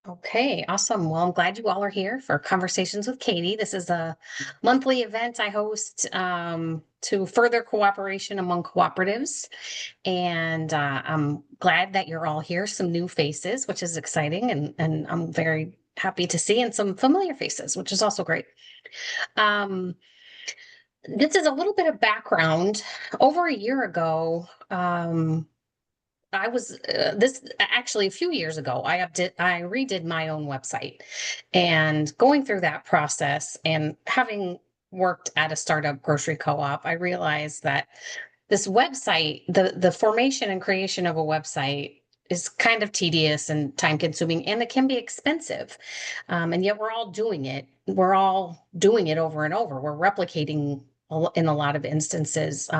Okay, awesome. Well, I'm glad you all are here for Conversations with Katie. This is a monthly event I host to further cooperation among cooperatives. And I'm glad that you're all here, some new faces, which is exciting. And I'm very happy to see, and some familiar faces, which is also great. Um, this is a little bit of background. Over a year ago, I was this actually a few years ago. I redid my own website, and going through that process and having worked at a startup grocery co-op, I realized that this website, the formation and creation of a website, is kind of tedious and time consuming, and it can be expensive. And yet we're all doing it. We're all doing it over and over. We're replicating in a lot of instances.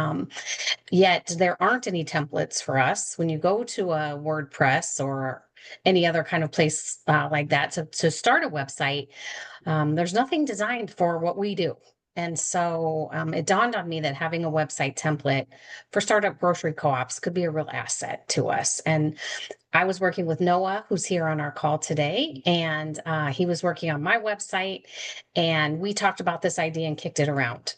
Yet there aren't any templates for us. When you go to a WordPress or any other kind of place like that to start a website, there's nothing designed for what we do. And so it dawned on me that having a website template for startup grocery co-ops could be a real asset to us. And I was working with Noah, who's here on our call today, and he was working on my website. And we talked about this idea and kicked it around.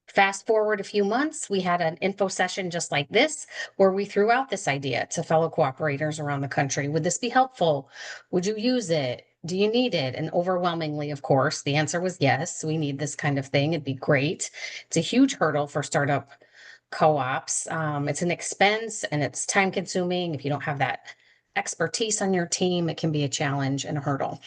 Fast forward a few months, we had an info session just like this, where we threw out this idea to fellow cooperators around the country. Would this be helpful? Would you use it? Do you need it? And overwhelmingly, of course, the answer was yes, we need this kind of thing. It'd be great. It's a huge hurdle for startup co-ops. It's an expense and it's time consuming. If you don't have that expertise on your team, it can be a challenge and a hurdle.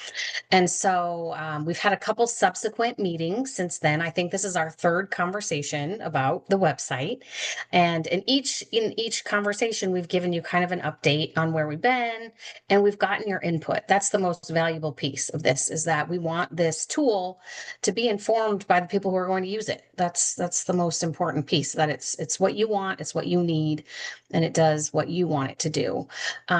And so we've had a couple subsequent meetings since then. I think this is our third conversation about the website. And in each conversation, we've given you kind of an update on where we've been, and we've gotten your input. That's the most valuable piece of this, is that we want this tool to be informed by the people who are going to use it. That's the most important piece, that it's what you want, it's what you need, and it does what you want it to do.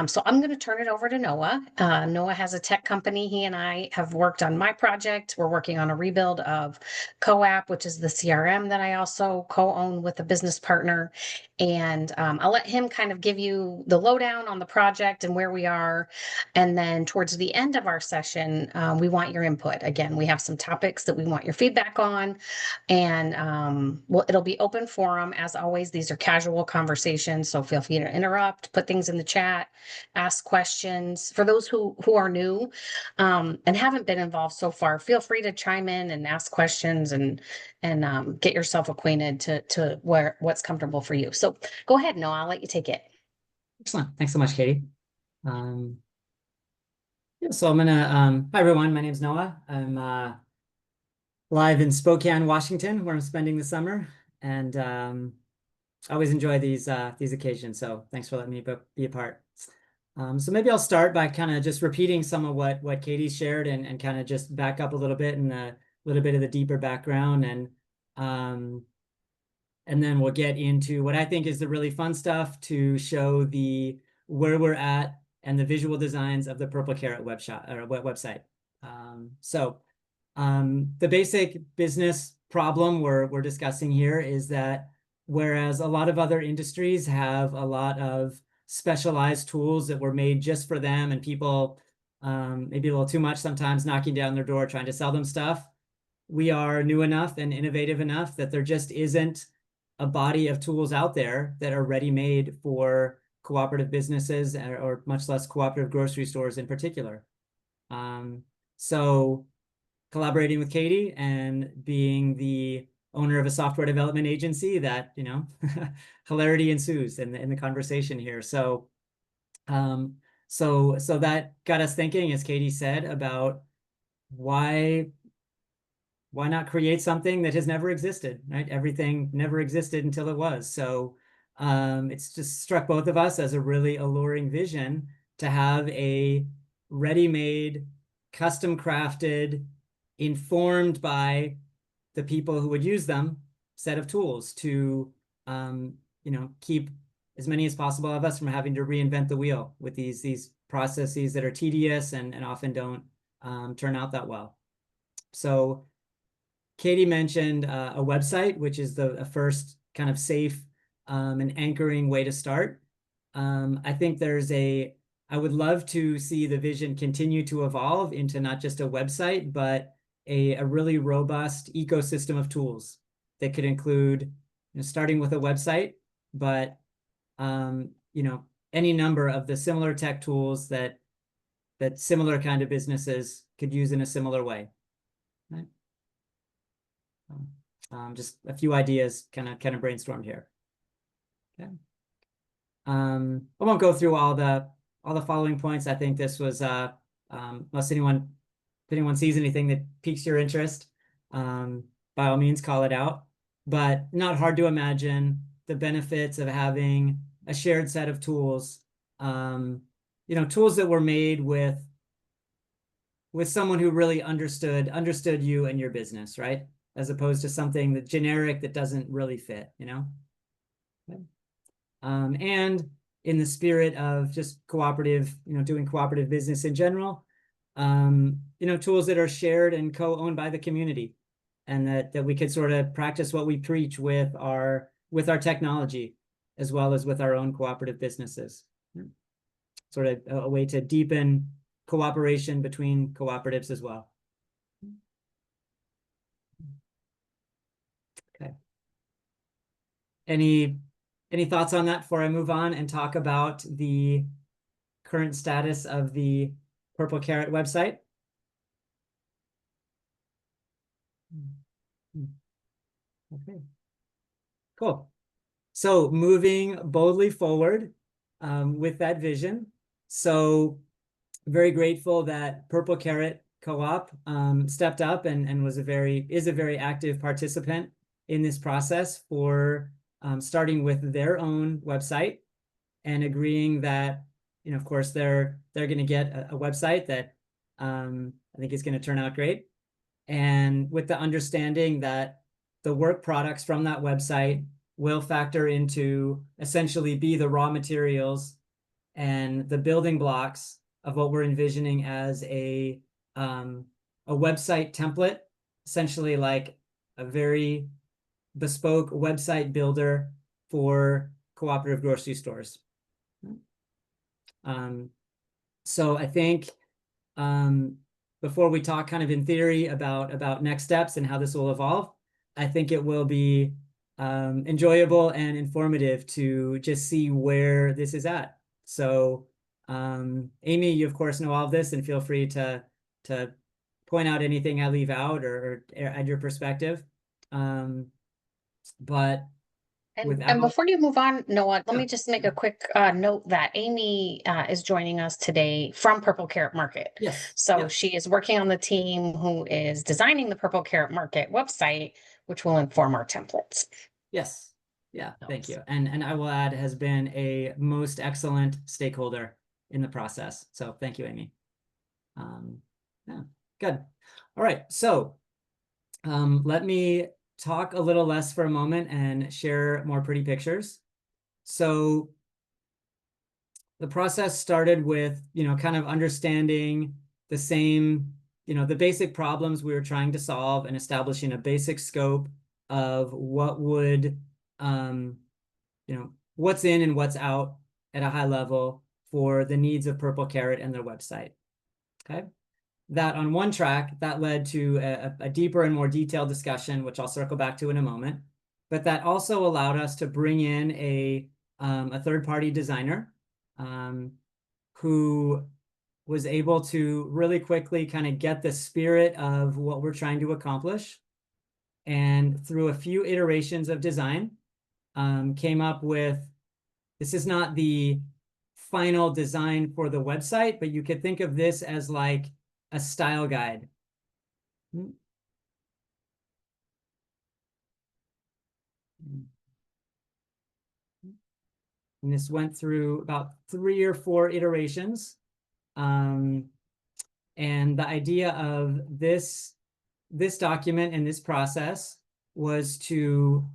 So I'm going to turn it over to Noah. Noah has a tech company. He and I have worked on my project. We're working on a rebuild of CoApp, which is the CRM that I also co-own with a business partner. And I'll let him kind of give you the lowdown on the project and where we are. And then towards the end of our session, we want your input. Again, we have some topics that we want your feedback on. And well, it'll be open forum. As always, these are casual conversations. So feel free to interrupt, put things in the chat, ask questions. For those who are new and haven't been involved so far, feel free to chime in and ask questions and get yourself acquainted to what's comfortable for you. So go ahead, Noah. I'll let you take it. Excellent. Thanks so much, Katie. Um, yeah, so I'm gonna, hi everyone, my name's Noah. I'm live in Spokane, Washington, where I'm spending the summer. And I always enjoy these occasions, so thanks for letting me be a part. So maybe I'll start by kind of just repeating some of what Katie shared and kind of just back up a little bit and a little bit of the deeper background and then we'll get into what I think is the really fun stuff to show where we're at and the visual designs of the Purple Carrot website. The basic business problem we're discussing here is that whereas a lot of other industries have a lot of specialized tools that were made just for them, and people maybe a little too much sometimes knocking down their door trying to sell them stuff, we are new enough and innovative enough that there just isn't a body of tools out there that are ready-made for cooperative businesses or much less cooperative grocery stores in particular. So collaborating with Katie and being the owner of a software development agency, that, hilarity ensues in the conversation here. So that got us thinking, as Katie said, about why not create something that has never existed, right? Everything never existed until it was. So it's just struck both of us as a really alluring vision to have a ready-made, custom crafted, informed by the people who would use them set of tools to keep as many as possible of us from having to reinvent the wheel with these processes that are tedious and often don't turn out that well. So Katie mentioned a website, which is the first kind of safe and anchoring way to start. I think there's a I would love to see the vision continue to evolve into not just a website, but a really robust ecosystem of tools that could include, starting with a website, but any number of the similar tech tools that similar kind of businesses could use in a similar way. Right? Just a few ideas kind of brainstormed here. Okay. I won't go through all the following points. I think this was unless anyone sees anything that piques your interest, by all means call it out. But not hard to imagine the benefits of having a shared set of tools, tools that were made with someone who really understood you and your business, right? As opposed to something that generic that doesn't really fit, Okay. And in the spirit of just cooperative, doing cooperative business in general, tools that are shared and co-owned by the community, and that we could sort of practice what we preach with our technology, as well as with our own cooperative businesses. Sort of a way to deepen cooperation between cooperatives as well. Okay. Any thoughts on that before I move on and talk about the current status of the Purple Carrot website? Okay, cool. So moving boldly forward with that vision. So very grateful that Purple Carrot Co-op stepped up and is a very active participant in this process for starting with their own website and agreeing that, of course, they're going to get a website that I think is going to turn out great. And with the understanding that the work products from that website will factor into essentially be the raw materials and the building blocks of what we're envisioning as a website template, essentially like a very bespoke website builder for cooperative grocery stores. So I think before we talk kind of in theory about next steps and how this will evolve, I think it will be enjoyable and informative to just see where this is at. So Amy, you of course know all of this, and feel free to point out anything I leave out or add your perspective. But and before you move on, Noah, let me Yeah. just make a quick note that Amy is joining us today from Purple Carrot Market. Yes. So Yeah. she is working on the team who is designing the Purple Carrot Market website, which will inform our templates. Yes. Yeah. Thank you. And I will add, has been a most excellent stakeholder in the process. So thank you, Amy. Yeah, good. All right. So let me talk a little less for a moment and share more pretty pictures. So the process started with, kind of understanding the same, the basic problems we were trying to solve and establishing a basic scope of what would, what's in and what's out at a high level for the needs of Purple Carrot and their website. Okay. That on one track, that led to a deeper and more detailed discussion, which I'll circle back to in a moment. But that also allowed us to bring in a third-party designer who was able to really quickly kind of get the spirit of what we're trying to accomplish. And through a few iterations of design, came up with, this is not the final design for the website, but you could think of this as like a style guide. And this went through about 3 or 4 iterations. And the idea of this document and this process was to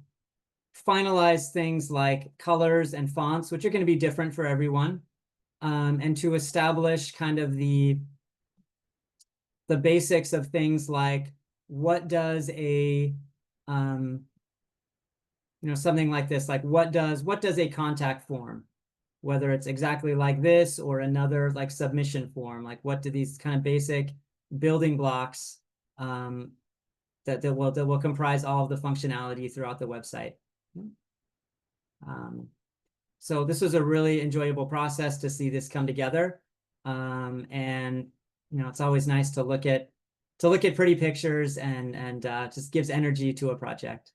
finalize things like colors and fonts, which are going to be different for everyone, and to establish kind of the basics of things like what does a something like this, like what does a contact form whether it's exactly like this or another like submission form, like what do these kind of basic building blocks that will comprise all of the functionality throughout the website. So this was a really enjoyable process to see this come together. And you know, it's always nice to look at pretty pictures and just gives energy to a project.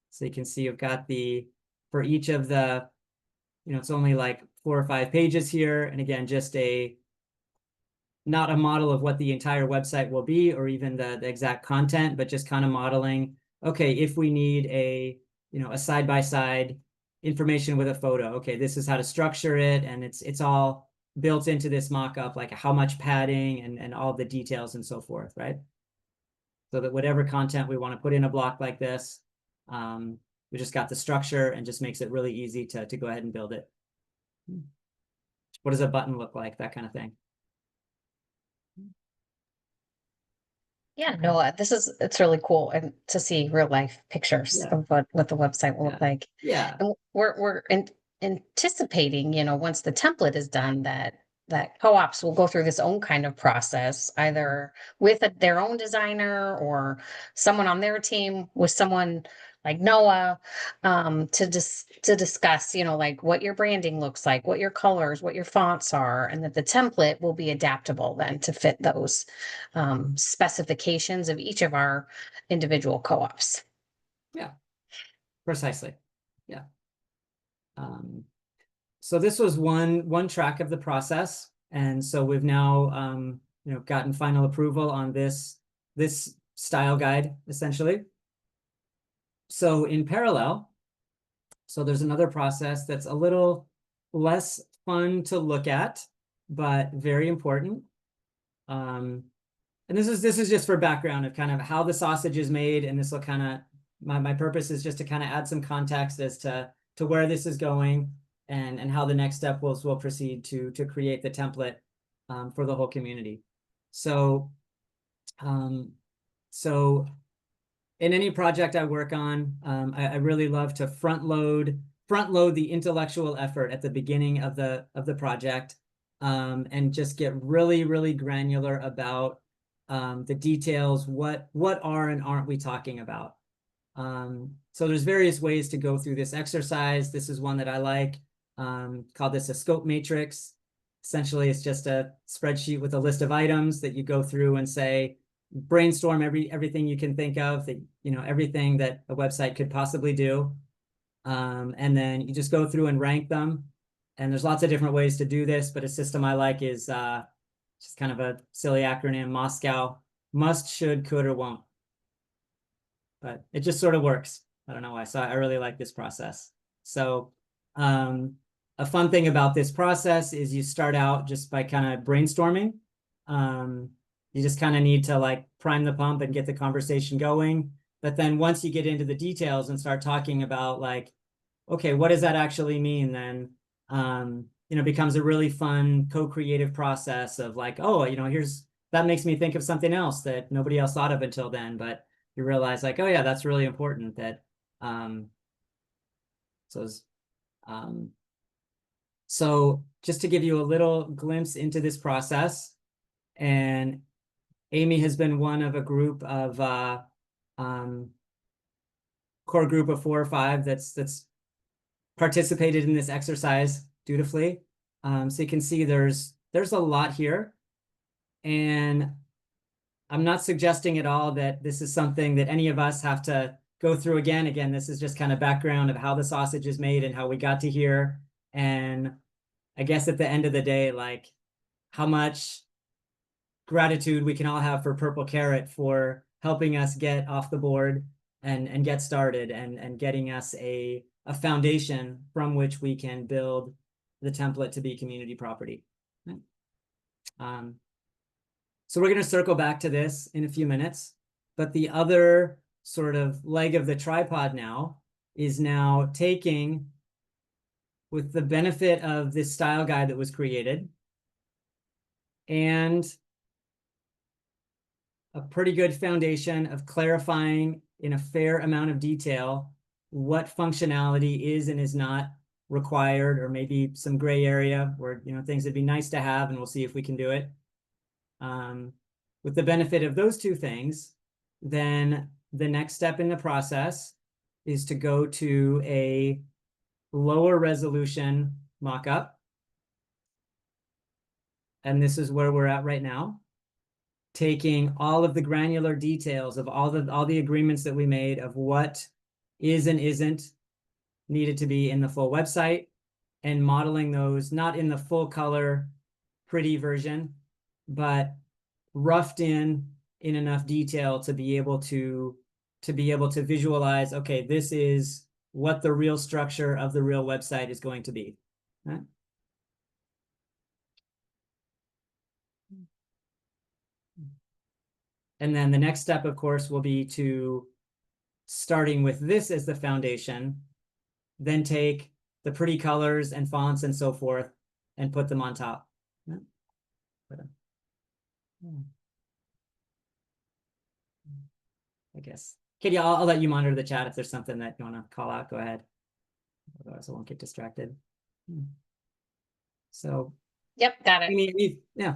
So you can see you've got for each of the, you know, it's only like 4 or 5 pages here. And again, just not a model of what the entire website will be or even the exact content, but just kind of modeling, okay, if we need a side-by-side information with a photo, okay, this is how to structure it. And it's all built into this mock-up, like how much padding and all the details and so forth, right? So that whatever content we want to put in a block like this, we just got the structure and just makes it really easy to go ahead and build it. What does a button look like? That kind of thing. Yeah, no, it's really cool and to see real life pictures Yeah. of what the website will look like. Yeah. And we're anticipating, you know, once the template is done, that co-ops will go through this own kind of process, either with their own designer or someone on their team with someone like Noah, to discuss, you know, like what your branding looks like, what your colors, what your fonts are, and that the template will be adaptable then to fit those specifications of each of our individual co-ops. Yeah, precisely. Yeah. So this was one track of the process. And so we've now, you know, gotten final approval on this style guide, essentially. So in parallel, so there's another process that's a little less fun to look at, but very important. And this is just for background of kind of how the sausage is made, and this will kind of my purpose is just to kind of add some context as to where this is going and how the next step will proceed to create the template for the whole community. So in any project I work on, I really love to front load the intellectual effort at the beginning of the project, and just get really granular about the details. What are and aren't we talking about? So there's various ways to go through this exercise. This is one that I like, called this a scope matrix. Essentially, it's just a spreadsheet with a list of items that you go through and say, brainstorm everything you can think of, that, you know, everything that a website could possibly do. And then you just go through and rank them. And there's lots of different ways to do this, but a system I like is just kind of a silly acronym, MOSCOW: must, should, could, or won't. But it just sort of works. I don't know why. So I really like this process. So a fun thing about this process is you start out just by kind of brainstorming. You just kind of need to like prime the pump and get the conversation going. But then once you get into the details and start talking about like, okay, what does that actually mean? Then, you know, becomes a really fun co-creative process of like, oh, you know, that makes me think of something else that nobody else thought of until then. But you realize like, oh yeah, that's really important that, so just to give you a little glimpse into this process, and Amy has been one of a group of core group of 4 or 5 that's participated in this exercise dutifully. So you can see there's a lot here, and I'm not suggesting at all that this is something that any of us have to go through again. Again, this is just kind of background of how the sausage is made and how we got to here. And I guess at the end of the day, like how much gratitude we can all have for Purple Carrot for helping us get off the board and get started and getting us a foundation from which we can build the template to be community property. So we're going to circle back to this in a few minutes, but the other sort of leg of the tripod now is now taking, with the benefit of this style guide that was created and a pretty good foundation of clarifying in a fair amount of detail what functionality is and is not required, or maybe some gray area where, you know, things that'd be nice to have, and we'll see if we can do it. With the benefit of those two things, then the next step in the process is to go to a lower resolution mockup. And this is where we're at right now, taking all of the granular details of all the agreements that we made of what is and isn't needed to be in the full website, and modeling those not in the full color pretty version, but roughed in enough detail to be able to visualize, okay, this is what the real structure of the real website is going to be. Right? And then the next step, of course, will be to, starting with this as the foundation, then take the pretty colors and fonts and so forth and put them on top. Yeah. I guess. Katie, I'll let you monitor the chat. If there's something that you want to call out, go ahead. Otherwise, I won't get distracted. So. Yep, got it. Amy, yeah.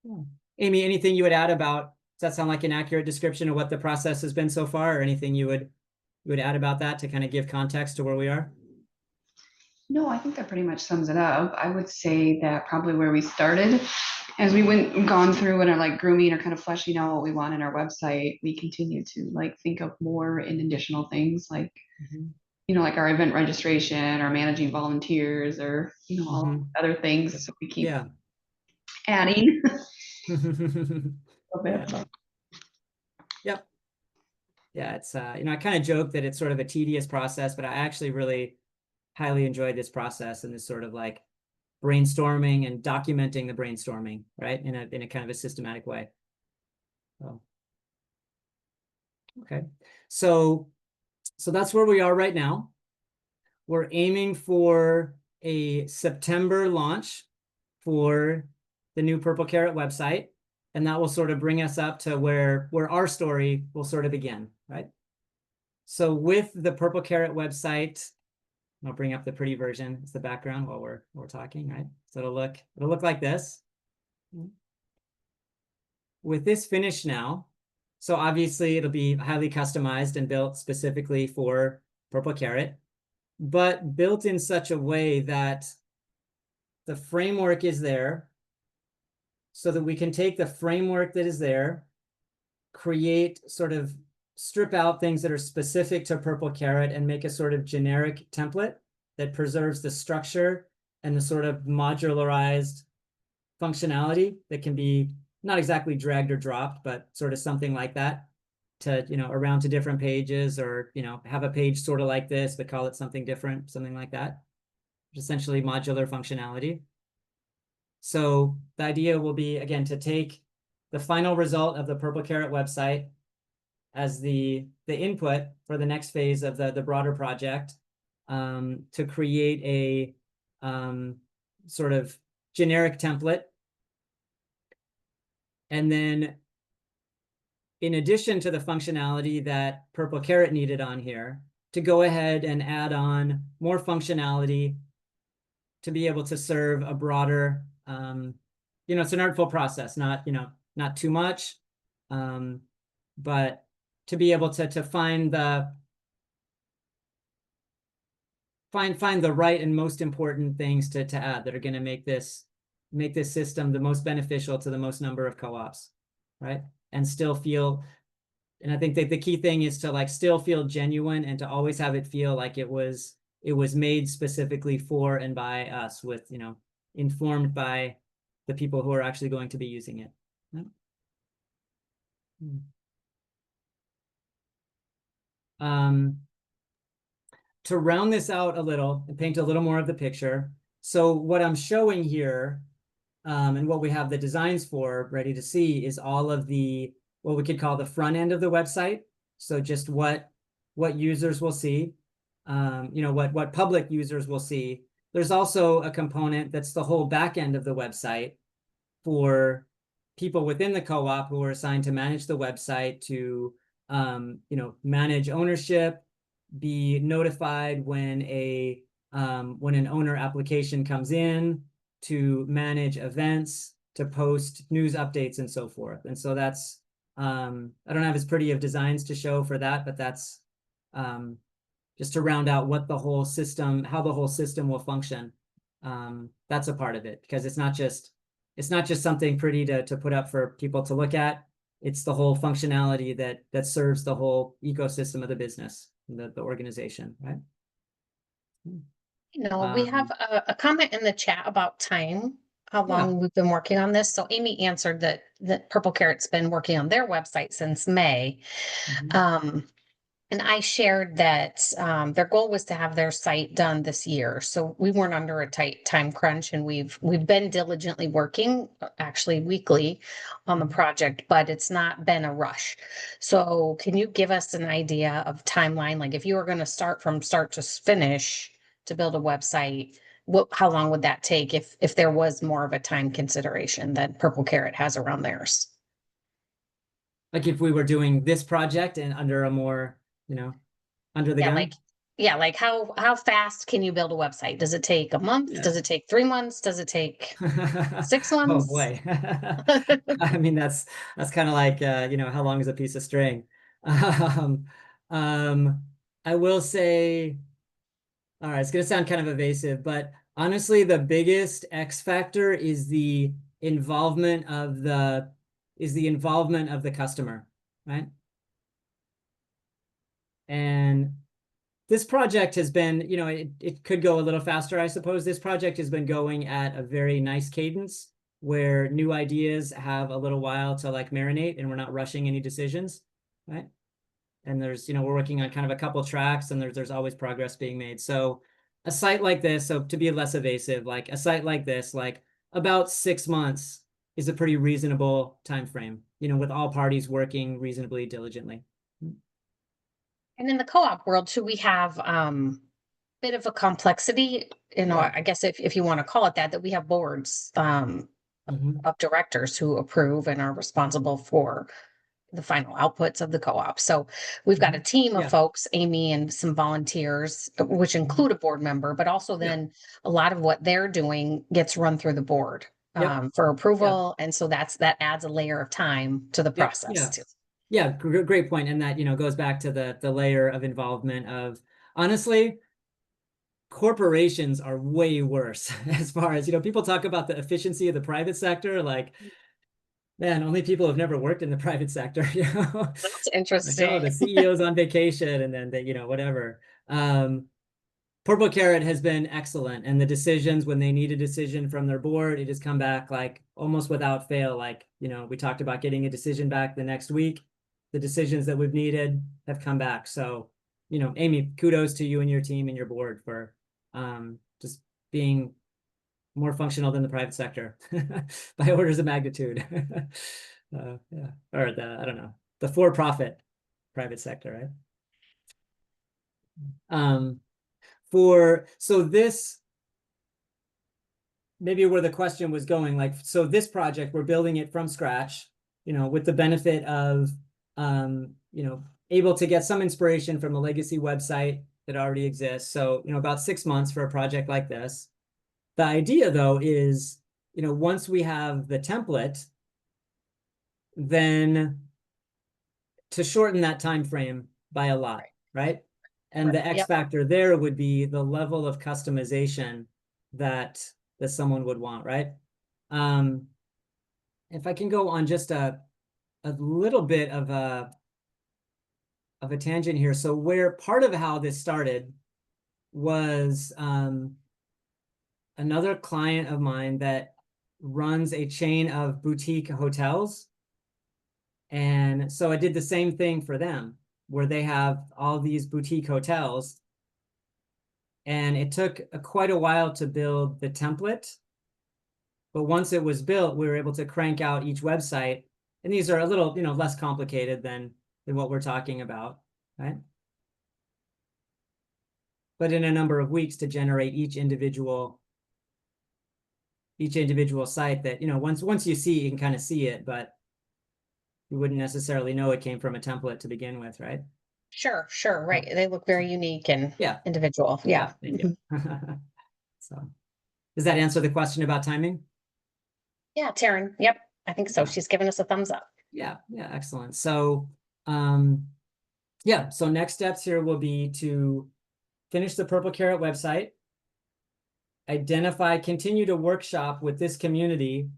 Yeah. Amy, anything you would add about, does that sound like an accurate description of what the process has been so far, or anything you would add about that to kind of give context to where we are? No, I think that pretty much sums it up. I would say that probably where we started, as we gone through and are like grooming or kind of fleshing out what we want in our website, we continue to like think of more and additional things like, you know, like our event registration or managing volunteers or, you know, all other things. So we keep adding. Yep. Yeah, it's you know, I kind of joke that it's sort of a tedious process, but I actually really highly enjoyed this process and this sort of like brainstorming and documenting the brainstorming, right, in a kind of a systematic way. So, okay, so that's where we are right now. We're aiming for a September launch for the new Purple Carrot website, and that will sort of bring us up to where our story will sort of begin, right? So with the Purple Carrot website, I'll bring up the pretty version as the background while we're talking, right? So it'll look like this. With this finished now, so obviously it'll be highly customized and built specifically for Purple Carrot, but built in such a way that the framework is there, so that we can take the framework that is there, create sort of strip out things that are specific to Purple Carrot and make a sort of generic template that preserves the structure and the sort of modularized functionality that can be not exactly dragged or dropped, but sort of something like that to, you know, around to different pages, or, you know, have a page sort of like this, but call it something different, something like that. Essentially modular functionality. So the idea will be, again, to take the final result of the Purple Carrot website as the input for the next phase of the broader project, to create a sort of generic template. And then in addition to the functionality that Purple Carrot needed on here, to go ahead and add on more functionality to be able to serve a broader, you know, it's an artful process, not, you know, not too much, but to be able to find the right and most important things to add that are going to make this system the most beneficial to the most number of co-ops, right? And still feel, and I think that the key thing is to like still feel genuine and to always have it feel like it was made specifically for and by us, with, you know, informed by the people who are actually going to be using it. To round this out a little and paint a little more of the picture. So what I'm showing here, and what we have the designs for ready to see, is all of the, what we could call the front end of the website. So just what users will see, you know, what public users will see. There's also a component that's the whole back end of the website for people within the co-op who are assigned to manage the website, to manage ownership, be notified when an owner application comes in, to manage events, to post news updates and so forth. And so that's, I don't have as pretty of designs to show for that, but that's just to round out what the whole system, how the whole system will function. That's a part of it, because it's not just something pretty to put up for people to look at. It's the whole functionality that serves the whole ecosystem of the business, the organization, right? We have a comment in the chat about time, how Yeah. long we've been working on this. So Amy answered that Purple Carrot's been working on their website since May. Mhm. And I shared that their goal was to have their site done this year. So we weren't under a tight time crunch, and we've been diligently working, actually weekly, on the project, but it's not been a rush. So can you give us an idea of timeline? Like if you were going to start from start to finish to build a website, how long would that take if there was more of a time consideration that Purple Carrot has around theirs? Like if we were doing this project and under a more, under the gun? Like how fast can you build a website? Does it take a month? Yeah. Does it take 3 months? Does it take 6 Oh months? boy. I mean, that's kind of like, how long is a piece of string? I will say, all right, it's going to sound kind of evasive, but honestly, the biggest X factor is the involvement of the customer, right? And this project has been, it could go a little faster, I suppose. This project has been going at a very nice cadence where new ideas have a little while to like marinate, and we're not rushing any decisions, right? And there's, we're working on kind of a couple tracks, and there's always progress being made. So a site like this, so to be less evasive, like a site like this, like about 6 months is a pretty reasonable time frame, with all parties working reasonably diligently. And in the co-op world, too, we have bit of a complexity, Yeah. I guess if you want to call it that we have boards Mhm. of directors who approve and are responsible for the final outputs of the co-op. So we've got a team of Yeah. folks, Amy and some volunteers, which include a board member, but also Yeah. then a lot of what they're doing gets run through the board Yep. for approval. And so that adds a layer of time to the Yep. process too. Yeah, great point. And that, goes back to the layer of involvement of, honestly, corporations are way worse as far as, people talk about the efficiency of the private sector, like, man, only people who've never worked in the private sector, That's Like, interesting. oh, the CEO's on vacation, and then they, whatever. Purple Carrot has been excellent, and the decisions, when they need a decision from their board, it has come back like almost without fail. Like, we talked about getting a decision back the next week. The decisions that we've needed have come back. So, Amy, kudos to you and your team and your board for just being more functional than the private sector by orders of magnitude. Yeah, or I don't know, the for-profit private sector, right? So this, maybe where the question was going, like, so this project, we're building it from scratch, with the benefit of, able to get some inspiration from a legacy website that already exists. So, about 6 months for a project like this. The idea, though, is, once we have the template, then to shorten that time frame by a lot, right? And the X factor there would be the level of customization that someone would want, right? If I can go on just a little bit of a tangent here. So where part of how this started was another client of mine that runs a chain of boutique hotels. And so I did the same thing for them, where they have all these boutique hotels. And it took quite a while to build the template. But once it was built, we were able to crank out each website. And these are a little, less complicated than what we're talking about, right? But in a number of weeks to generate each individual site that, once you see, you can kind of see it, but you wouldn't necessarily know it came from a template to begin with, right? Sure, sure, right. They look very unique and Yeah. individual. Yeah. Thank you. So, does that answer the question about timing? Yeah, Taryn. Yep. I think so. Yeah. She's giving us a thumbs up. Yeah, excellent. So, yeah, so next steps here will be to finish the Purple Carrot website, continue to workshop with this community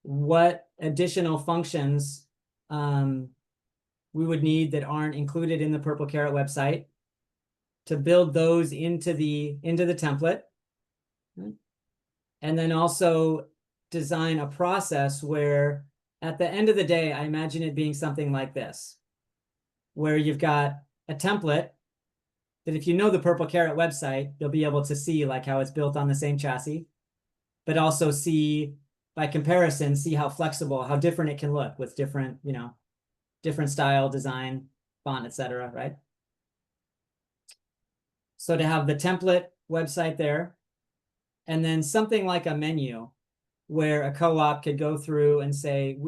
what additional functions we would need that aren't included in the Purple Carrot website, to build those into the template, and then also design a process where at the end of the day, I imagine it being something like this, where you've got a template that if you know the Purple Carrot website, you'll be able to see like how it's built on the same chassis, but also see by comparison, see how flexible, how different it can look with different, different style, design, font, etc., right? So to have the template website there, and then something like a menu where a co-op could go through and say,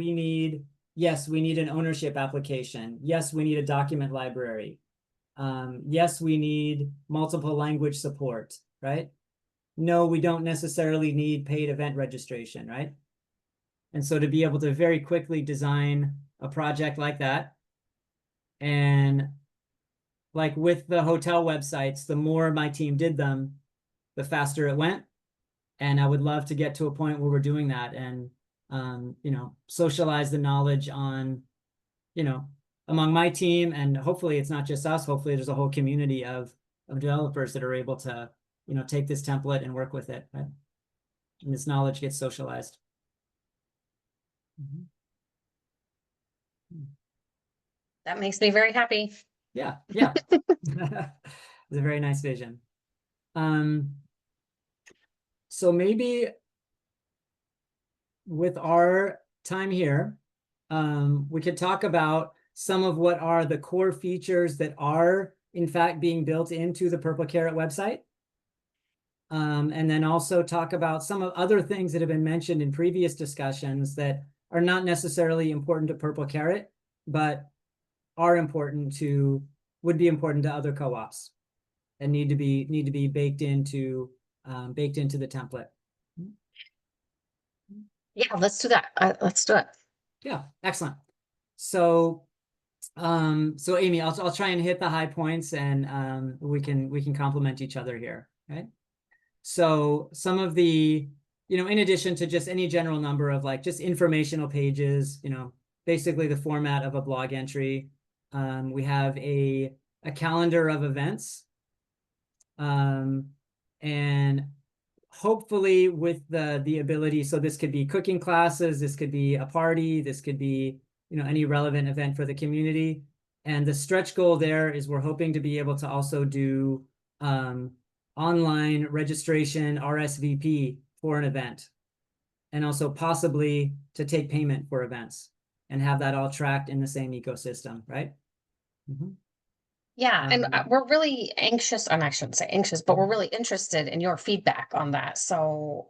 yes, we need an ownership application. Yes, we need a document library. Yes, we need multiple language support, right? No, we don't necessarily need paid event registration, right? And so to be able to very quickly design a project like that, and like with the hotel websites, the more my team did them, the faster it went. And I would love to get to a point where we're doing that and, socialize the knowledge on, among my team. And hopefully it's not just us. Hopefully there's a whole community of developers that are able to, take this template and work with it, right? And this knowledge gets socialized. That makes me very happy. Yeah. It's a very nice vision. So maybe with our time here, we could talk about some of what are the core features that are in fact being built into the Purple Carrot website. And then also talk about some of other things that have been mentioned in previous discussions that are not necessarily important to Purple Carrot, but are would be important to other co-ops and need to be baked into the template. Yeah, let's do that. Let's do it. Yeah, excellent. So Amy, I'll try and hit the high points, and we can complement each other here, right? So some of the, in addition to just any general number of like just informational pages, basically the format of a blog entry, we have a calendar of events, and hopefully with the ability, so this could be cooking classes, this could be a party, this could be, any relevant event for the community. And the stretch goal there is we're hoping to be able to also do online registration, RSVP for an event, and also possibly to take payment for events and have that all tracked in the same ecosystem, right? Yeah, and we're really anxious, and I shouldn't say anxious, but we're really interested in your feedback on that. So,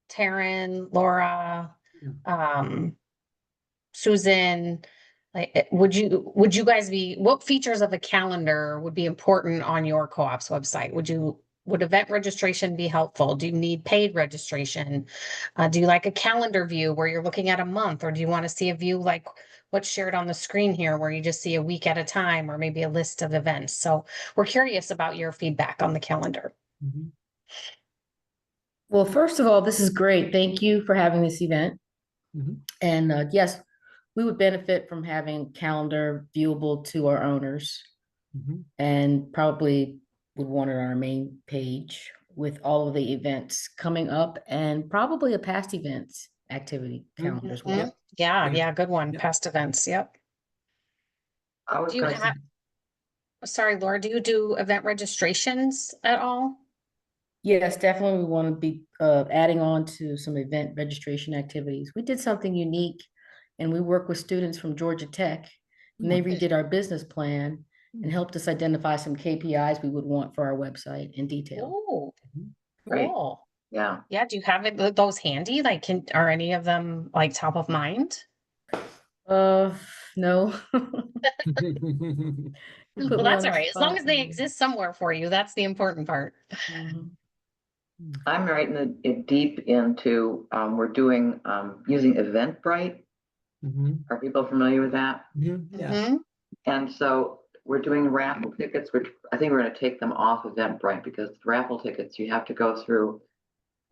Taryn, Laura, Susan, like, would you guys what features of a calendar would be important on your co-op's website? Would event registration be helpful? Do you need paid registration? Do you like a calendar view where you're looking at a month, or do you want to see a view like what's shared on the screen here, where you just see a week at a time, or maybe a list of events? So we're curious about your feedback on the calendar. Well, first of all, this is great. Thank you for having this event. And yes, we would benefit from having calendar viewable to our owners, and probably would want it on our main page with all of the events coming up, and probably a past events activity calendar as well. Yeah, good one. Yep. Past events. Yep. I was Do you gonna have, sorry, Laura, do you do event registrations at all? Yes, definitely. We want to be adding on to some event registration activities. We did something unique, and we work with students from Georgia Tech, and they redid our business plan and helped us identify some KPIs we would want for our website in detail. Oh, Great. cool. Yeah. Yeah, do you have those handy? Like, are any of them like top of mind? No. You put Well, me on that's the all right. As long spot. as they exist somewhere for you, that's the important part. Mhm. I'm right deep into, we're doing, using Eventbrite. Mhm. Are people familiar with that? Mhm. Yeah. Mhm. And so we're doing raffle tickets, which I think we're gonna take them off Eventbrite because raffle tickets, you have to go through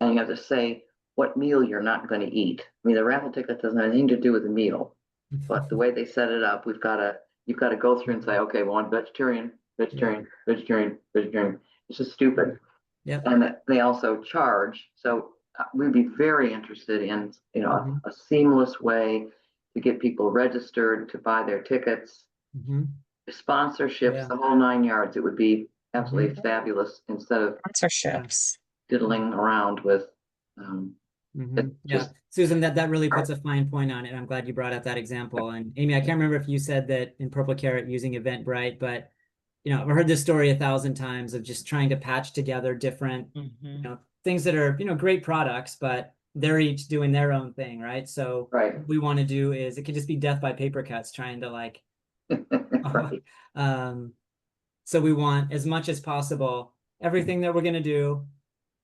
and you have to say what meal you're not gonna eat. I mean, the raffle ticket doesn't have anything to do with the meal, but the way they set it up, you've gotta go through and say, okay, we want vegetarian, vegetarian, vegetarian, vegetarian. It's just stupid. Yep. And they also charge, so we'd be very interested in, Mhm. a seamless way to get people registered, to buy their tickets, Mhm. sponsorships, Yeah. the whole 9 yards. It would be absolutely Mhm. fabulous instead of Sponsorships. diddling around with, Mhm. Yeah, just, Susan, that really puts a fine point on it. I'm glad you brought up that example. And Amy, I can't remember if you said that in Purple Carrot using Eventbrite, but I've heard this story 1,000 times of just trying to patch together different, things that are, great products, but they're each doing their own thing, right? So right. what we want to do is it could just be death by paper cuts, trying to like, Right. so we want as much as possible, everything that we're going to do,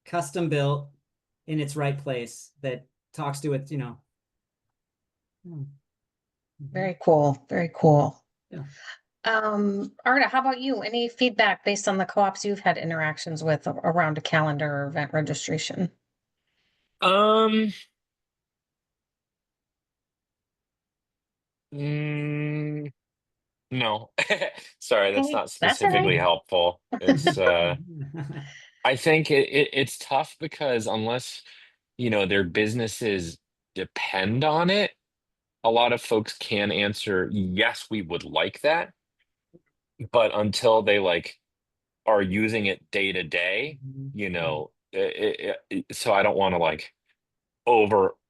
custom built in its right place that talks to it, Mhm. Very cool. Very cool. Yeah. Arda, how about you? Any feedback based on the co-ops you've had interactions with around a calendar or event registration? Um, mm, no. Sorry, that's Okay, not that's all specifically right. helpful. I think it's tough because unless, their businesses depend on it, a lot of folks can answer, yes, we would like that, but until they like are using it day to day, so I don't want to like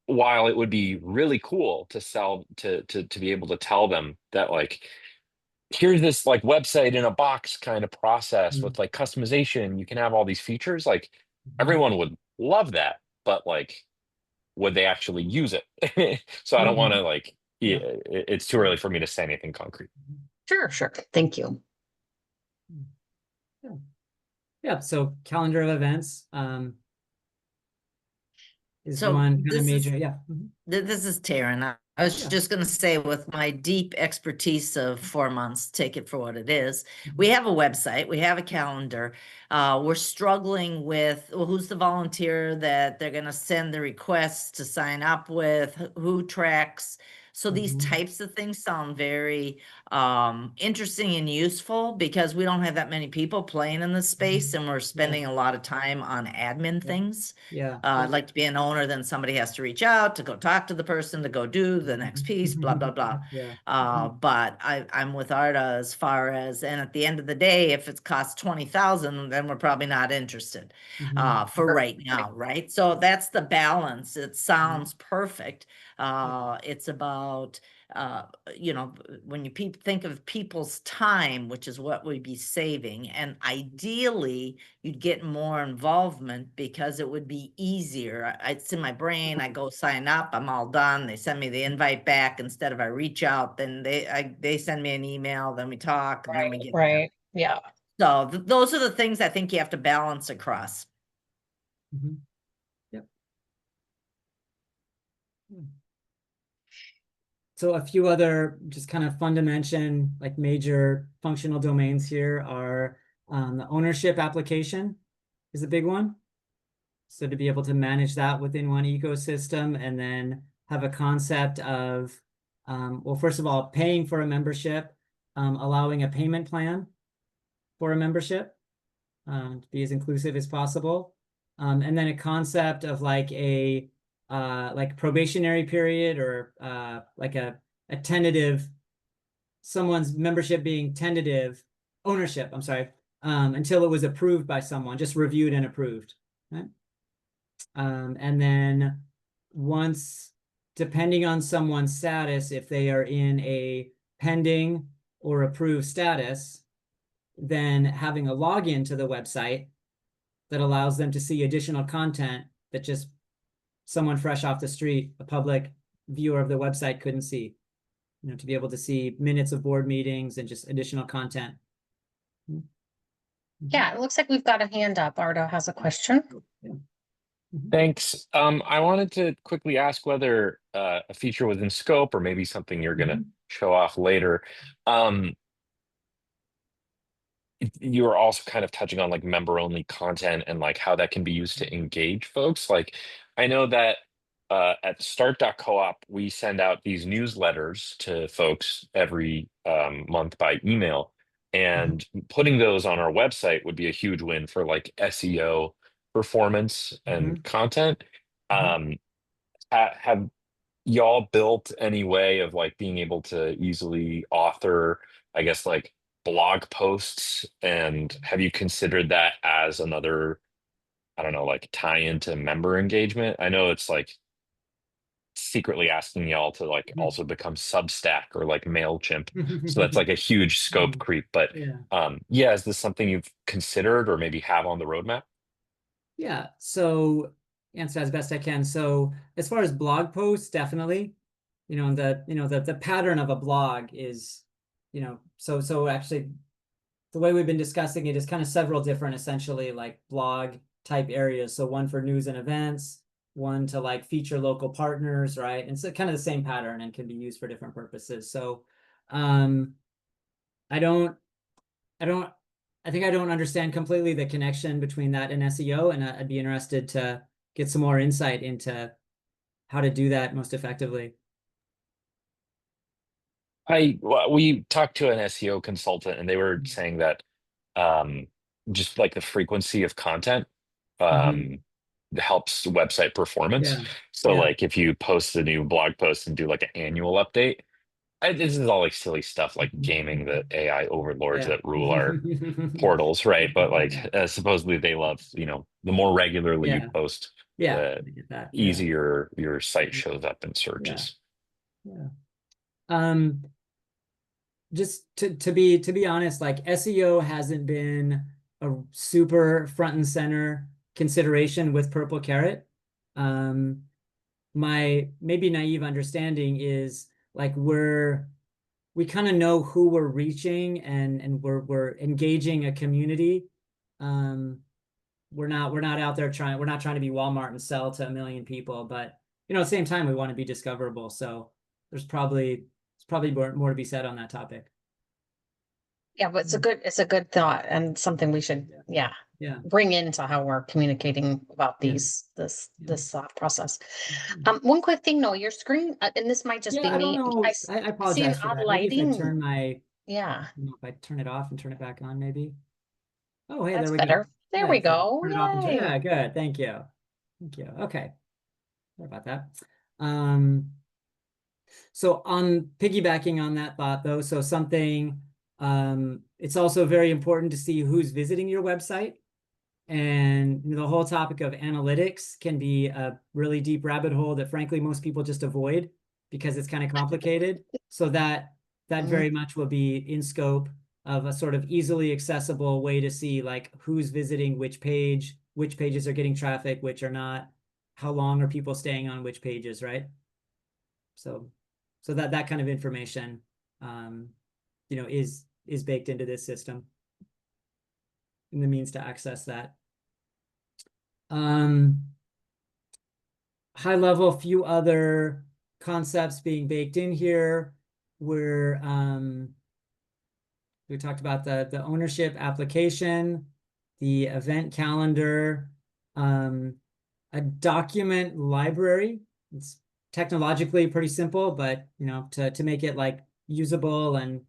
while it would be really cool to sell to be able to tell them that like here's this like website in a box kind of process with like customization, you can have all these features, like everyone would love that, but like would they actually use it? So I don't want to like, Yeah. it's too early for me to say anything concrete. Sure, sure. Thank you. Yeah. Yeah, so calendar of events is So one kind of this is major, yeah. Mhm. This is Taryn. I was Yeah. just going to say, with my deep expertise of 4 months, take it for what it is. We have a website, we have a calendar. We're struggling with, well, who's the volunteer that they're going to send the requests to sign up with, who tracks. So these types of things sound very interesting and useful because we don't have that many people playing in this space and we're spending a lot of time on admin things. Yeah. I'd like to be an owner, then somebody has to reach out to go talk to the person, to go do the next piece, blah, blah, blah. Yeah. But I'm with Arda as far as, and at the end of the day, if it costs 20,000, then we're probably not interested for right now, right? So that's the balance. It sounds perfect. It's about, when you think of people's time, which is what we'd be saving, and ideally you'd get more involvement because it would be easier. It's in my brain. I go sign up. I'm all done. They send me the invite back instead of I reach out. Then they send me an email. Then we talk. And then we get there. Right. Yeah. So those are the things I think you have to balance across. Yep. So a few other just kind of fun to mention, like major functional domains here are the ownership application is a big one. So to be able to manage that within one ecosystem and then have a concept of, well, first of all, paying for a membership, allowing a payment plan for a membership to be as inclusive as possible. And then a concept of like a like probationary period or like a tentative, someone's membership being tentative, ownership, I'm sorry, until it was approved by someone, just reviewed and approved, right? And then once, depending on someone's status, if they are in a pending or approved status, then having a login to the website that allows them to see additional content that just someone fresh off the street, a public viewer of the website, couldn't see. to be able to see minutes of board meetings and just additional content. Yeah, it looks like we've got a hand up. Arda has a question. Thanks. I wanted to quickly ask whether a feature was in scope or maybe something you're gonna show off later. You were also kind of touching on like member only content and like how that can be used to engage folks. Like I know that at start.coop, we send out these newsletters to folks every month by email, and putting those on our website would be a huge win for like SEO performance and content. Have y'all built any way of like being able to easily author, I guess, like blog posts? And have you considered that as another, I don't know, like tie into member engagement? I know it's like secretly asking y'all to like also become Substack or like MailChimp. So that's like a huge scope creep. But yeah, is this something you've considered or maybe have on the roadmap? Yeah, so answer as best I can. So as far as blog posts, definitely, the pattern of a blog is, so actually the way we've been discussing it is kind of several different essentially like blog type areas. So one for news and events, one to like feature local partners, right? And so kind of the same pattern and can be used for different purposes. So I think I don't understand completely the connection between that and SEO, and I'd be interested to get some more insight into how to do that most effectively. We talked to an SEO consultant and they were saying that just like the frequency of content helps website performance. Yeah. So Yeah. like if you post a new blog post and do like an annual update, this is all like silly stuff like gaming the AI overlords that rule our portals, right? But like supposedly they love, the more regularly you post, Yeah, the I get that. easier your site shows up in searches. Yeah. Just to be honest, like SEO hasn't been a super front and center consideration with Purple Carrot. My maybe naive understanding is like we kind of know who we're reaching and we're engaging a community. We're not out there we're not trying to be Walmart and sell to 1 million people, but at the same time we want to be discoverable. So there's probably more to be said on that topic. Yeah, but it's a good thought and something we should, bring into how we're communicating about this process. One quick thing, though, your screen, and this might just be I me. don't know. I see apologize for odd that. Maybe if I lighting. turn my, Yeah, if I turn it off and turn it back on, maybe. Oh, hey, that's there we better. go. There we go. Turn it off and Yay. yeah, good. Thank you. Thank you. Okay. Sorry about that. So on piggybacking on that thought though, so something, it's also very important to see who's visiting your website. And the whole topic of analytics can be a really deep rabbit hole that frankly most people just avoid because it's kind of complicated. So that very much will be in scope of a sort of easily accessible way to see like who's visiting which page, which pages are getting traffic, which are not, how long are people staying on which pages, right? So that kind of information, is baked into this system and the means to access that. High level, a few other concepts being baked in here where we talked about the ownership application, the event calendar, a document library. It's technologically pretty simple, but to make it like usable and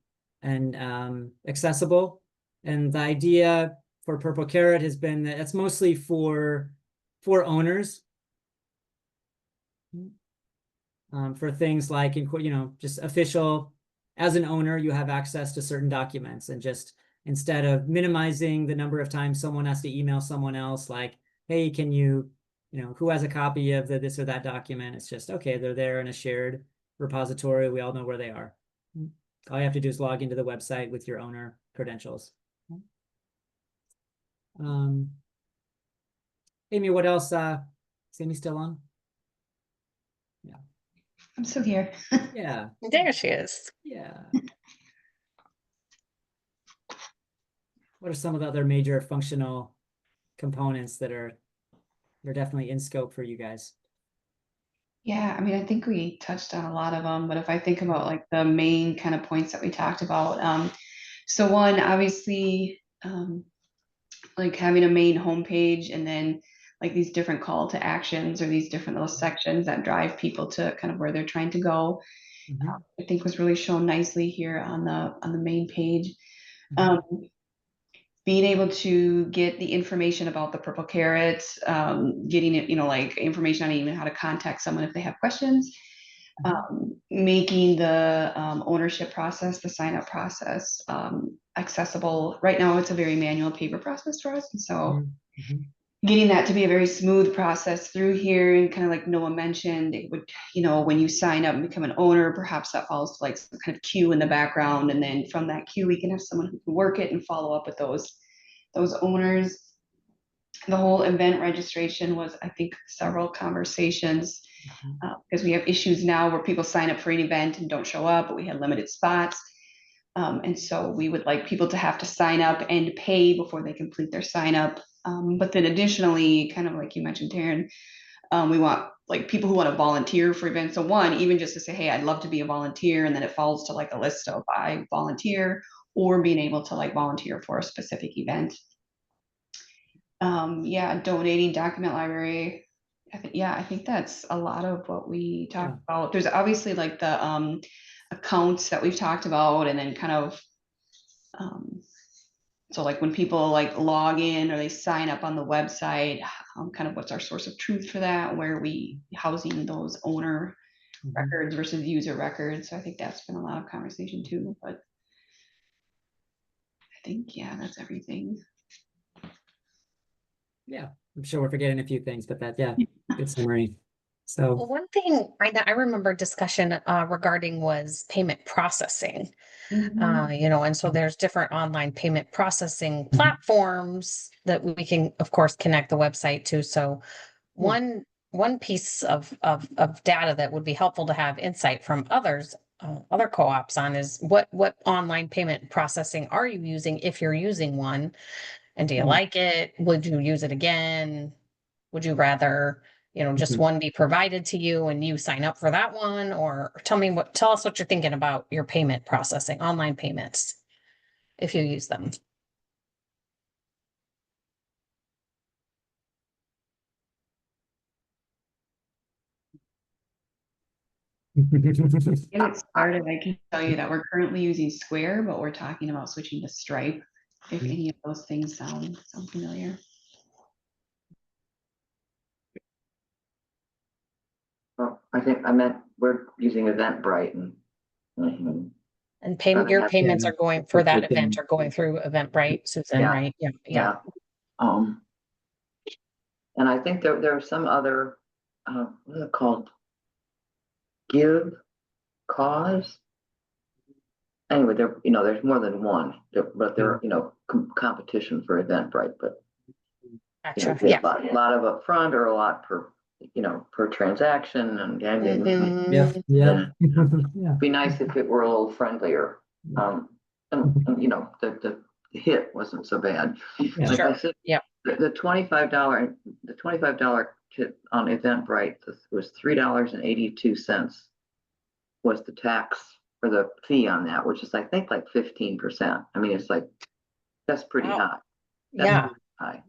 accessible. And the idea for Purple Carrot has been that it's mostly for owners, for things like just official. As an owner, you have access to certain documents, and just instead of minimizing the number of times someone has to email someone else, like, hey, can you, who has a copy of this or that document? It's just, okay, they're there in a shared repository. We all know where they are. All you have to do is log into the website with your owner credentials. Amy, what else? Is Amy still on? Yeah. I'm still here. Yeah, There she is. yeah. What are some of the other major functional components that are definitely in scope for you guys? Yeah, I mean, I think we touched on a lot of them, but if I think about like the main kind of points that we talked about, so one, obviously, like having a main homepage and then like these different call to actions or these different little sections that drive people to kind of where they're trying to go. I think was really shown nicely here on the main page. Being able to get the information about the Purple Carrot, getting it, like information on even how to contact someone if they have questions, making the ownership process, the sign up process accessible. Right now, it's a very manual paper process for us. And so getting that to be a very smooth process through here, and kind of like Noah mentioned, it would, when you sign up and become an owner, perhaps that follows like some kind of queue in the background. And then from that queue, we can have someone who can work it and follow up with those owners. The whole event registration was, I think, several conversations because we have issues now where people sign up for an event and don't show up, but we had limited spots. And so we would like people to have to sign up and pay before they complete their sign up. But then additionally, kind of like you mentioned, Taryn, we want like people who want to volunteer for events. So one, even just to say, hey, I'd love to be a volunteer, and then it falls to like a list of I volunteer, or being able to like volunteer for a specific event. Donating document library. I think that's a lot of what we talked about. There's obviously like the accounts that we've talked about, and then kind of so like when people like log in or they sign up on the website, kind of what's our source of truth for that, where are we housing those owner records versus user records. So I think that's been a lot of conversation too, but I think, that's everything. Yeah, I'm sure we're forgetting a few things, but good summary. Well, So, one thing I remember discussion regarding was payment processing. And so there's different online payment processing platforms that we can, of course, connect the website to. So one piece of data that would be helpful to have insight from other co-ops on is what online payment processing are you using, if you're using one, and do you like it? Would you use it again? Would you rather, just one be provided to you and you sign up for that one? Or tell us what you're thinking about your payment processing, online payments, if you use them. It started, I can tell you that we're currently using Square, but we're talking about switching to Stripe. If any of those things sound familiar. Well, I think I meant we're using Eventbrite and And your payments are going for that Okay. event are going through Eventbrite, Susan, Yeah. right? Yeah. And I think there are some other, what are they called? Give Cause. Anyway, there's more than one, but they're, competition for Eventbrite, but Gotcha. a lot of upfront or a lot per transaction, and it'd be nice if it were a little friendlier. And the hit wasn't so bad. Like I said, the $25 kit on Eventbrite was $3.82 was the tax or the fee on that, which is I think like 15%. I mean, it's like that's pretty high. That's pretty high.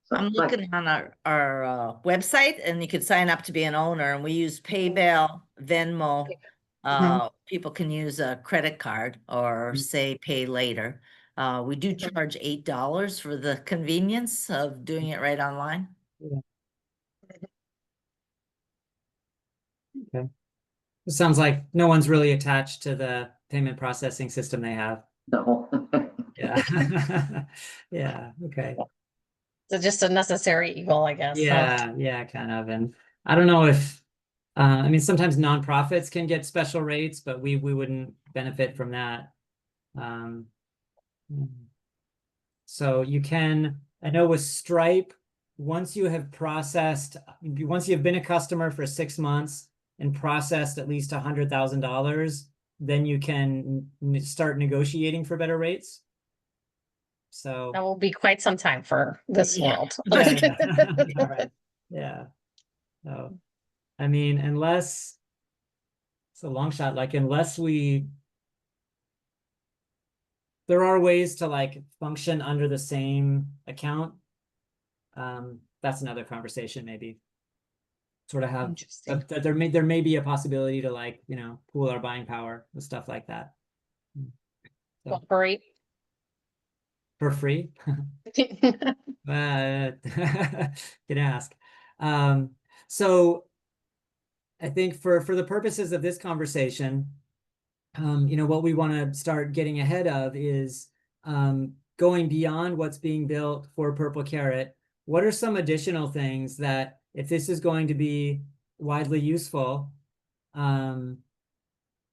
So, I'm looking on our website, and you could sign up to be an owner, and we use PayPal, Venmo. People can use a credit card or say pay later. We do charge $8 for the convenience of doing it right online. Okay. It sounds like no one's really attached to the payment processing system they have. no. Yeah. Yeah. Okay. So just a necessary evil, I guess. Yeah, kind of. And I don't know if, I mean, sometimes nonprofits can get special rates, but we wouldn't benefit from that. So you can, I know with Stripe, once you have processed, once you've been a customer for 6 months and processed at least $100,000, then you can start negotiating for better rates. So That will be quite some time for this Yeah. world. yeah, yeah. Right. Yeah. So, I mean, unless it's a long shot, like unless there are ways to like function under the same account. That's another conversation, maybe. Sort of have Interesting. that there may be a possibility to like, you know, pool our buying power and stuff like that. So, Cooperate. for free. Can ask. So I think for the purposes of this conversation, you know, what we want to start getting ahead of is going beyond what's being built for Purple Carrot. What are some additional things that, if this is going to be widely useful, you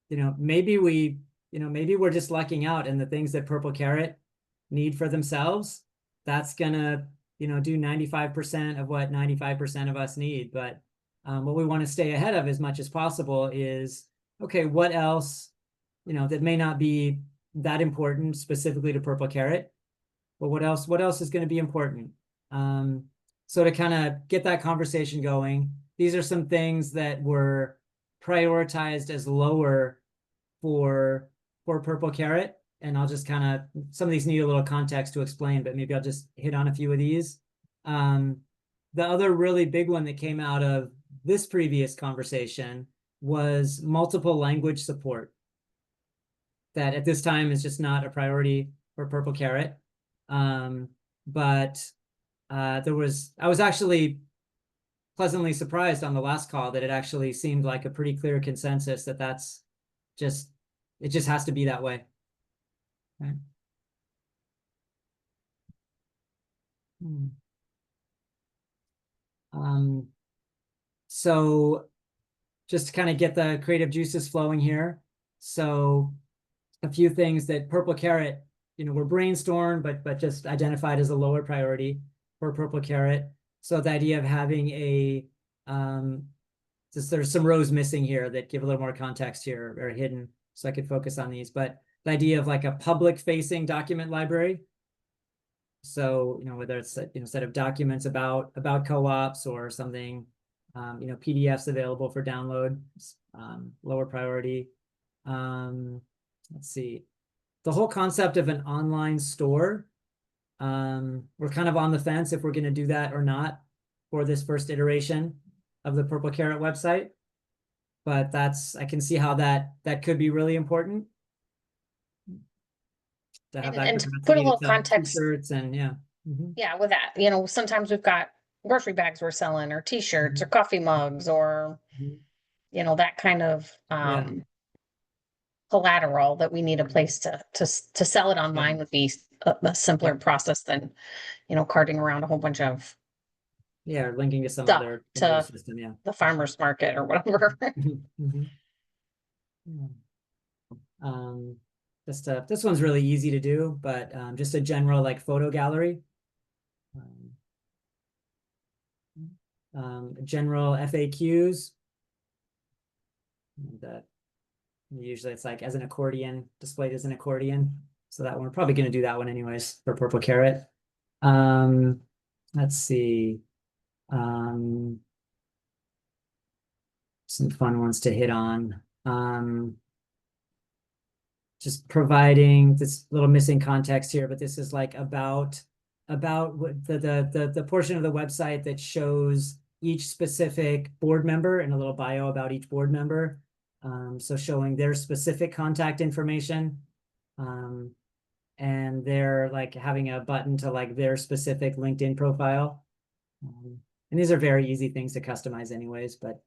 know, maybe we're just lucking out, and the things that Purple Carrot need for themselves, that's gonna, you know, do 95% of what 95% of us need. But what we want to stay ahead of as much as possible is, okay, what else, you know, that may not be that important specifically to Purple Carrot, but what else is going to be important? So to kind of get that conversation going, these are some things that were prioritized as lower for Purple Carrot. And I'll just kind of, some of these need a little context to explain, but maybe I'll just hit on a few of these. The other really big one that came out of this previous conversation was multiple language support. That at this time is just not a priority for Purple Carrot. But I was actually pleasantly surprised on the last call that it actually seemed like a pretty clear consensus that it just has to be that way. Right. So just to kind of get the creative juices flowing here. So a few things that Purple Carrot, you know, were brainstormed, but just identified as a lower priority for Purple Carrot. So the idea of having a, there's some rows missing here that give a little more context here, or hidden, so I could focus on these. But the idea of like a public facing document library. So, you know, whether it's a, you know, set of documents about co-ops or something, you know, PDFs available for download, lower priority. Let's see, the whole concept of an online store. We're kind of on the fence if we're going to do that or not for this first iteration of the Purple Carrot website. But I can see how that could be really important. To have And to put a little context, t-shirts and yeah. Yeah, with that, you know, sometimes we've got grocery bags we're selling, or t-shirts, or coffee mugs, or you know, that kind of collateral that we need a place to sell it online would be a simpler process than, you know, carting around a whole bunch of linking to some stuff other to system. the farmer's market or whatever. This one's really easy to do, but just a general like photo gallery. General FAQs. That usually it's like as an accordion, displayed as an accordion. So that one, we're probably going to do that one anyways for Purple Carrot. Let's see. Some fun ones to hit on. Just providing this little missing context here, but this is like about the portion of the website that shows each specific board member and a little bio about each board member. So showing their specific contact information, and they're like having a button to like their specific LinkedIn profile. And these are very easy things to customize anyways, but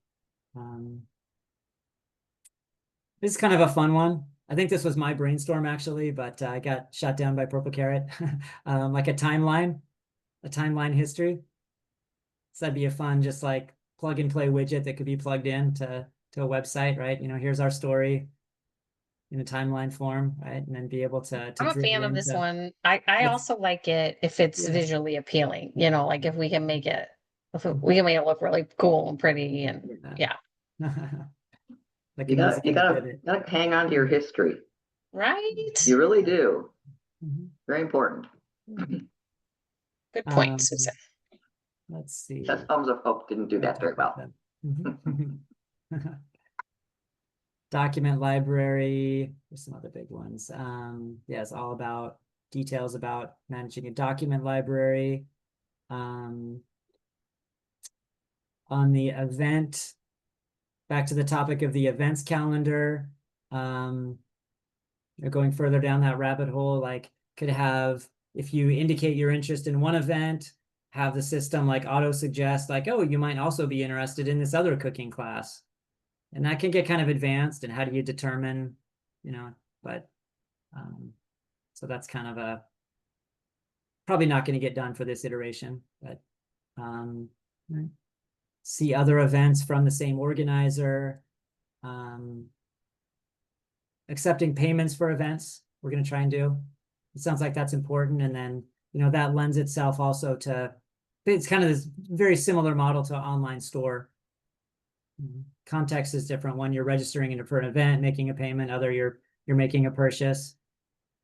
this is kind of a fun one. I think this was my brainstorm actually, but I got shot down by Purple Carrot. Like a timeline history. So that'd be a fun, just like plug and play widget that could be plugged in to a website, right? You know, here's our story. in a timeline form, right? And then be able to I'm a drill fan of this into- one. I Yes. also like it if it's Yeah. visually appealing, you know, like if we can make it, we can make it look really cool and pretty and yeah, Like You an gotta, easy you to gotta, pivot. gotta hang on to your history. right? You really do. Mhm. Very important. Good point, Um, Susan. Let's see. That Thumbs of Hope didn't do that very well. Mhm. Document library, there's some other big ones. Yeah, it's all about details about managing a document library. On the event, back to the topic of the events calendar, going further down that rabbit hole, like could have, if you indicate your interest in one event, have the system like auto suggest like, oh, you might also be interested in this other cooking class. And that can get kind of advanced. And how do you determine, you know, but so that's kind of a probably not going to get done for this iteration, but see other events from the same organizer, accepting payments for events we're going to try and do. It sounds like that's important. And then, you know, that lends itself also to, it's kind of this very similar model to an online store. Context is different. One, you're registering for an event, making a payment. Other, you're making a purchase.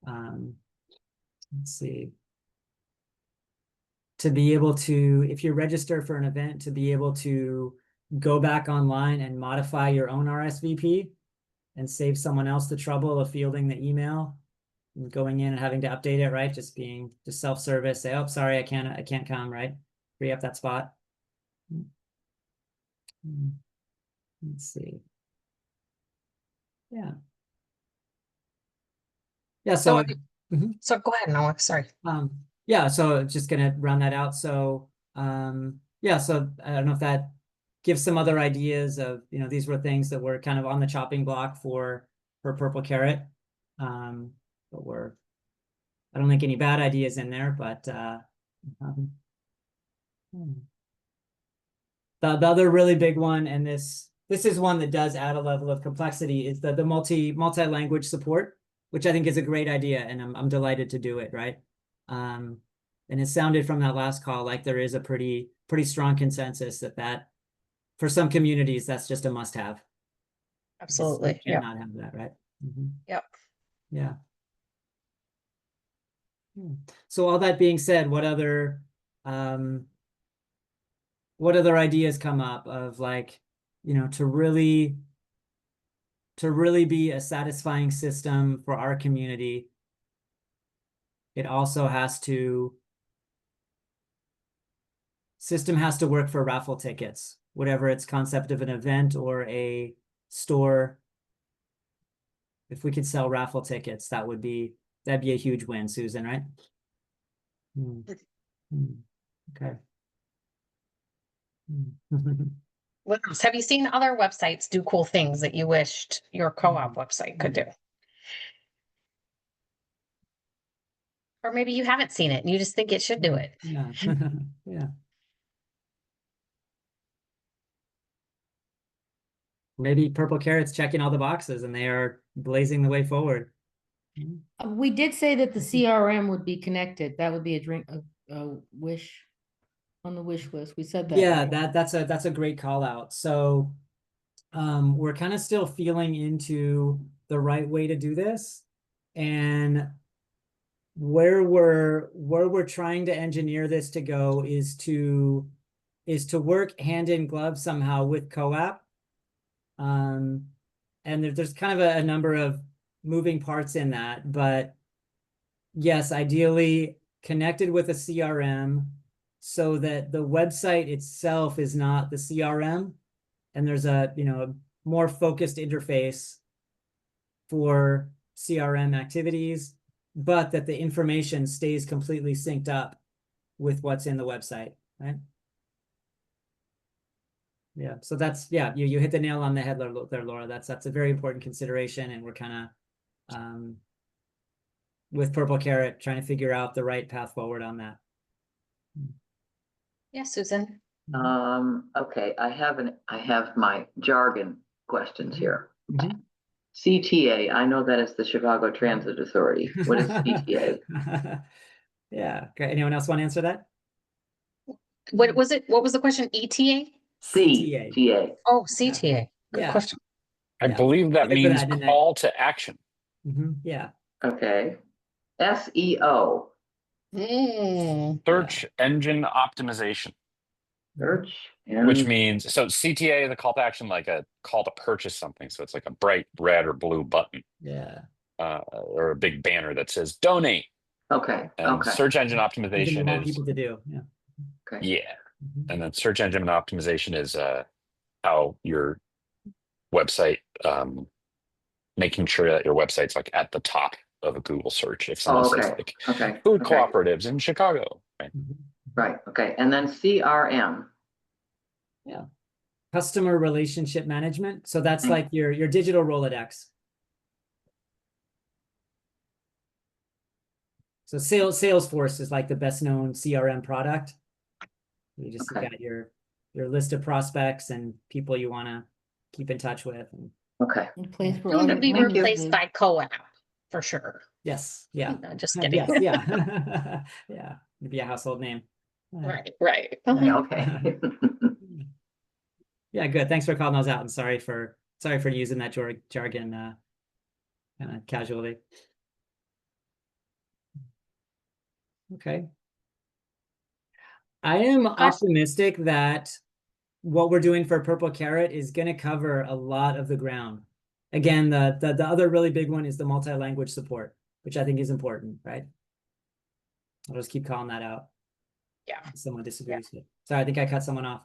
Let's see. To be able to, if you register for an event, to be able to go back online and modify your own RSVP and save someone else the trouble of fielding the email and going in and having to update it, right? Just being just self-service, say, oh, sorry, I can't come, right? Free up that spot. Let's see. Yeah. Yeah, so So go ahead, Noah, sorry. yeah, so just gonna round that out. So yeah, so I don't know if that gives some other ideas of, you know, these were things that were kind of on the chopping block for Purple Carrot. But I don't think any bad ideas in there, but the other really big one, and this is one that does add a level of complexity, is the multi-language support, which I think is a great idea, and I'm delighted to do it, right? And it sounded from that last call like there is a pretty strong consensus that for some communities that's just a must-have. Absolutely. You Yeah. cannot have that, right? Yep. Yeah. So all that being said, what other ideas come up of, like, you know, to really be a satisfying system for our community? It also system has to work for raffle tickets, whatever its concept of an event or a store. If we could sell raffle tickets, that'd be a huge win, Susan, right? Okay. What else? Have you seen other websites do cool things that you wished your co-op website could do? Or maybe you haven't seen it and you just think it should do it. Yeah. Yeah. Maybe Purple Carrot's checking all the boxes and they are blazing the way forward. We did say that the CRM would be connected. That would be a wish on the wish list. We said that. Yeah, right? that's a great call out. So we're kind of still feeling into the right way to do this, and where we're trying to engineer this to go is to work hand in glove somehow with CoApp. And there's kind of a number of moving parts in that, but yes, ideally connected with a CRM so that the website itself is not the CRM, and there's a, you know, a more focused interface for CRM activities, but that the information stays completely synced up with what's in the website, right? Yeah, so that's, yeah, you hit the nail on the head there, Laura. That's a very important consideration, and we're kind of with Purple Carrot trying to figure out the right path forward on that. Yeah, Susan. Okay, I have my jargon questions here. CTA, I know that is the Chicago Transit Authority. What is CTA? Yeah, okay, anyone else want to answer that? What was it? What was the question? ETA? CTA. CTA. Oh, CTA. Good Yeah. question. I Yeah. believe that Look for means that in that- call to action. Yeah, Okay. SEO, Search engine optimization, search which and, means, so CTA is a call to action, like a call to purchase something. So it's like a bright red or blue button, yeah. or a big banner that says donate. okay, And okay, search engine Something you optimization want is, people to do, yeah. okay. yeah. Mhm. And then search engine optimization is how your website, making sure that your website's like at the top of a Google search. If someone says Okay, like okay, food okay. cooperatives in Chicago, right? Mhm. Right, okay. And then CRM. Yeah. Customer relationship management. So that's Mm. like your digital Rolodex. So Salesforce is like the best known CRM product. You just Okay. got your list of prospects and people you want to keep in touch with. And Okay. In place for Soon all to your be Thank you. replaced by co-op, for sure. yes, yeah. No, just kidding. Yes, yeah. Yeah. It'd be a household name. Right, right. Yeah. Okay. Yeah, good. Thanks for calling those out, and sorry for using that jargon kind of casually. Okay. I am optimistic that what we're doing for Purple Carrot is going to cover a lot of the ground. Again, the other really big one is the multi-language support, which I think is important, right? I'll just keep calling that out. Yeah. If someone disagrees with. Sorry, I think I cut someone off.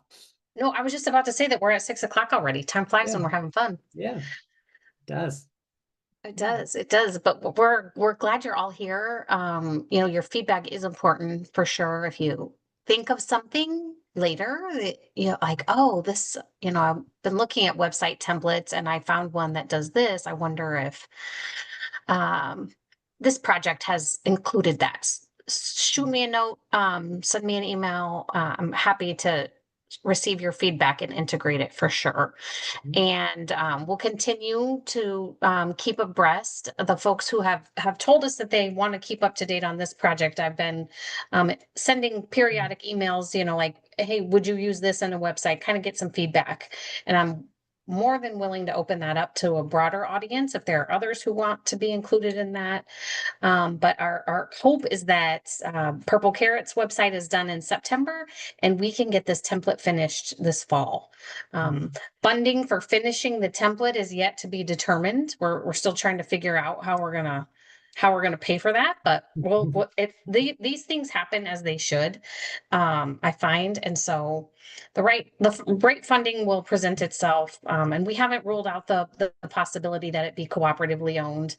No, I was just about to say that we're at 6 o'clock already. Time flies when Yeah. we're having fun. Yeah, it does. It does, it does. But we're glad you're all here. You know, your feedback is important for sure. If you think of something later, that, you know, like, oh, this, you know, I've been looking at website templates and I found one that does this. I wonder if this project has included that. Shoot me a note, send me an email. I'm happy to receive your feedback and integrate it for sure. And we'll continue to keep abreast the folks who have told us that they want to keep up to date on this project. I've been sending periodic emails, you know, like, hey, would you use this in a website? Kind of get some feedback. And I'm more than willing to open that up to a broader audience if there are others who want to be included in that. But our hope is that Purple Carrot's website is done in September and we can get this template finished this fall. Funding for finishing the template is yet to be determined. We're still trying to figure out how we're gonna pay for that, but these things happen as they should, I find. And so the right funding will present itself. And we haven't ruled out the possibility that it be cooperatively owned.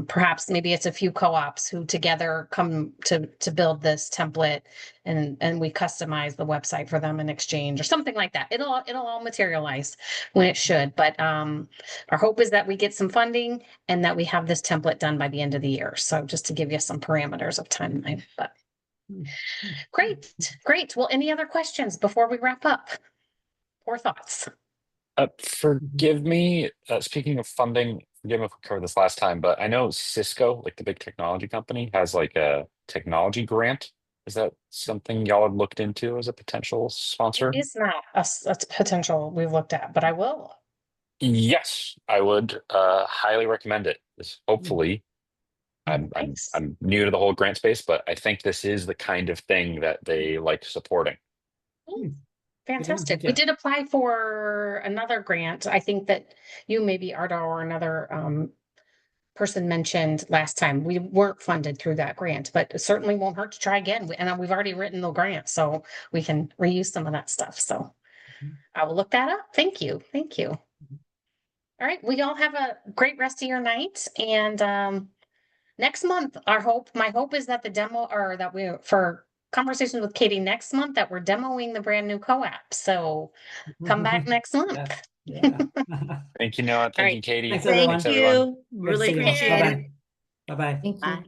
Perhaps maybe it's a few co-ops who together come to build this template and we customize the website for them in exchange or something like that. It'll all materialize when it should. But our hope is that we get some funding and that we have this template done by the end of the year. So just to give you some parameters of timeline, but great. Well, any other questions before we wrap up or thoughts? Forgive me, speaking of funding, forgive me if we covered this last time, but I know Cisco, like the big technology company, has like a technology grant. Is that something y'all have looked into as a potential sponsor? It's not a potential we've looked at, but I will. Yes, I would highly recommend it. Hopefully, I'm Thanks. new to the whole grant space, but I think this is the kind of thing that they like supporting. Fantastic. thank We you. did apply for another grant. I think that you maybe Arda or another person mentioned last time. We weren't funded through that grant, but it certainly won't hurt to try again. And we've already written the grant, so we can reuse some of that stuff. So I will look that up. Thank you. Thank you. All right. We all have a great rest of your night. And next month, my hope is that the demo or that for conversations with Katie next month that we're demoing the brand new co-op. So come back next month. Yeah. Thank you, Noah. Thank right. you, Katie. Thanks, everyone. Thank everyone. you. Really Good to see you. appreciate it. Bye-bye. Bye-bye. Thank you. Bye.